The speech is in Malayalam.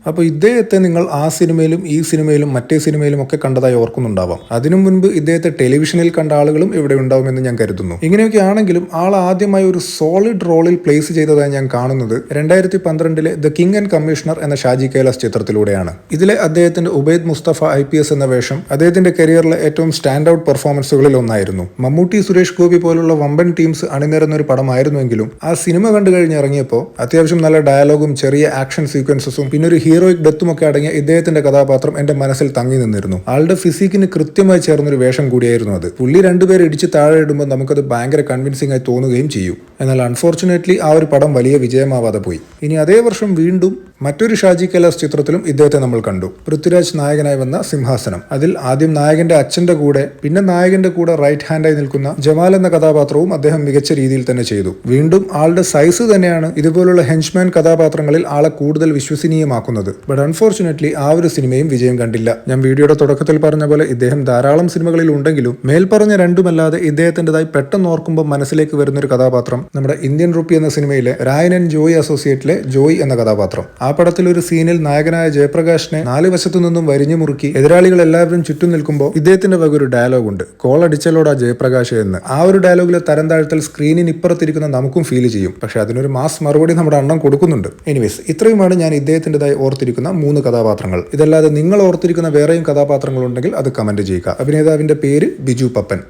അപ്പോൾ ഇദ്ദേഹത്തെ നിങ്ങൾ ആ സിനിമയിലും ഈ സിനിമയിലും മറ്റേ സിനിമയിലും ഒക്കെ കണ്ടതായി ഓർക്കുന്നുണ്ടാവാം. അതിനു മുൻപ് ഇദ്ദേഹത്തെ ടെലിവിഷനിൽ കണ്ട ആളുകളും ഇവിടെ ഉണ്ടാവുമെന്ന് ഞാൻ കരുതുന്നു. ഇങ്ങനെയൊക്കെ ആണെങ്കിലും ആൾ ആദ്യമായി ഒരു സോളിഡ് റോളിൽ പ്ലേസ് ചെയ്തതായി ഞാൻ കാണുന്നത് 2012 ദ കിങ് ആൻഡ് കമ്മീഷണർ എന്ന ഷാജി കൈലാസ് ചിത്രത്തിലൂടെയാണ്. ഇതിലെ അദ്ദേഹത്തിന്റെ ഉബൈദ് മുസ്തഫ IPS എന്ന വേഷം അദ്ദേഹത്തിന്റെ കരിയറിലെ ഏറ്റവും സ്റ്റാൻഡ് ഔട്ട് പെർഫോമൻസുകളിൽ ഒന്നായിരുന്നു. മമ്മൂട്ടി, സുരേഷ് ഗോപി പോലുള്ള വമ്പൻ ടീംസ് അണിനിരന്ന ഒരു പടമായിരുന്നുവെങ്കിലും ആ സിനിമ കണ്ടു കഴിഞ്ഞ് ഇറങ്ങിയപ്പോൾ അത്യാവശ്യം നല്ല ഡയലോഗും ചെറിയ ആക്ഷൻ സീക്വൻസസും പിന്നെ ഒരു ഹീറോയിക് ഡെത്തുമൊക്കെ അടങ്ങിയ ഇദ്ദേഹത്തിന്റെ കഥാപാത്രം എന്റെ മനസ്സിൽ തങ്ങി നിന്നിരുന്നു. ആളുടെ ഫിസിക്കിന് കൃത്യമായി ചേർന്നൊരു വേഷം കൂടിയായിരുന്നു അത്. പുള്ളി രണ്ടുപേർ ഇടിച്ച് താഴെ ഇടുമ്പോൾ നമുക്കത് ഭയങ്കര കൺവിൻസിംഗ് ആയി തോന്നുകയും ചെയ്യും. എന്നാൽ അൺഫോർച്ചുനേറ്റ്ലി ആ ഒരു പടം വലിയ വിജയമാവാതെ പോയി. ഇനി അതേ വർഷം വീണ്ടും മറ്റൊരു ഷാജി കൈലാസ് ചിത്രത്തിലും ഇദ്ദേഹത്തെ നമ്മൾ കണ്ടു. പൃഥ്വിരാജ് നായകനായി വന്ന സിംഹാസനം. അതിൽ ആദ്യം നായകന്റെ അച്ഛന്റെ കൂടെ പിന്നെ നായകന്റെ കൂടെ റൈറ്റ് ഹാൻഡായി നിൽക്കുന്ന ജമാൽ എന്ന കഥാപാത്രവും അദ്ദേഹം മികച്ച രീതിയിൽ തന്നെ ചെയ്തു. വീണ്ടും ആളുടെ സൈസ് തന്നെയാണ് ഇതുപോലുള്ള ഹെൻച്ച്മാൻ കഥാപാത്രങ്ങളിൽ ആളെ കൂടുതൽ വിശ്വസനീയമാക്കുന്നത്. ബട്ട് അൺഫോർച്ചുനേറ്റ്ലി ആ ഒരു സിനിമയും വിജയം കണ്ടില്ല. ഞാൻ വീഡിയോയുടെ തുടക്കത്തിൽ പറഞ്ഞ പോലെ ഇദ്ദേഹം ധാരാളം സിനിമകളിൽ ഉണ്ടെങ്കിലും മേൽപ്പറഞ്ഞ രണ്ടുമല്ലാതെ ഇദ്ദേഹത്തിൻ്റെതായി പെട്ടെന്ന് ഓർക്കുമ്പോൾ മനസ്സിലേക്ക് വരുന്നൊരു കഥാപാത്രം നമ്മുടെ ഇന്ത്യൻ റുപ്പി എന്ന സിനിമയിലെ രായൻ ആൻഡ് ജോയ് അസോസിയേറ്റിലെ ജോയ് എന്ന കഥാപാത്രം. ആ പടത്തിൽ ഒരു സീനിൽ നായകനായ ജയപ്രകാശിനെ 4 വശത്തു നിന്നും വരിഞ്ഞു മുറുക്കി എതിരാളികൾ എല്ലാവരും ചുറ്റും നിൽക്കുമ്പോൾ ഇദ്ദേഹത്തിന്റെ വക ഒരു ഡയലോഗ് ഉണ്ട്, കോളടിച്ചലോടാ ജയപ്രകാശ് എന്ന്. ആ ഒരു ഡയലോഗിലെ തരം താഴ്ത്തൽ സ്ക്രീനിന് ഇപ്പുറത്തിരിക്കുന്ന നമുക്കും ഫീൽ ചെയ്യും. പക്ഷെ അതിനൊരു മാസ് മറുപടി നമ്മുടെ അണ്ണം കൊടുക്കുന്നുണ്ട്. എനിവേസ്, ഇത്രയുമാണ് ഞാൻ ഇദ്ദേഹത്തിൻ്റെതായി ഓർത്തിരിക്കുന്ന 3 കഥാപാത്രങ്ങൾ. ഇതല്ലാതെ നിങ്ങൾ ഓർത്തിരിക്കുന്ന വേറെയും കഥാപാത്രങ്ങൾ ഉണ്ടെങ്കിൽ അത് കമന്റ് ചെയ്യുക. അഭിനേതാവിന്റെ പേര് ബിജു പപ്പൻ.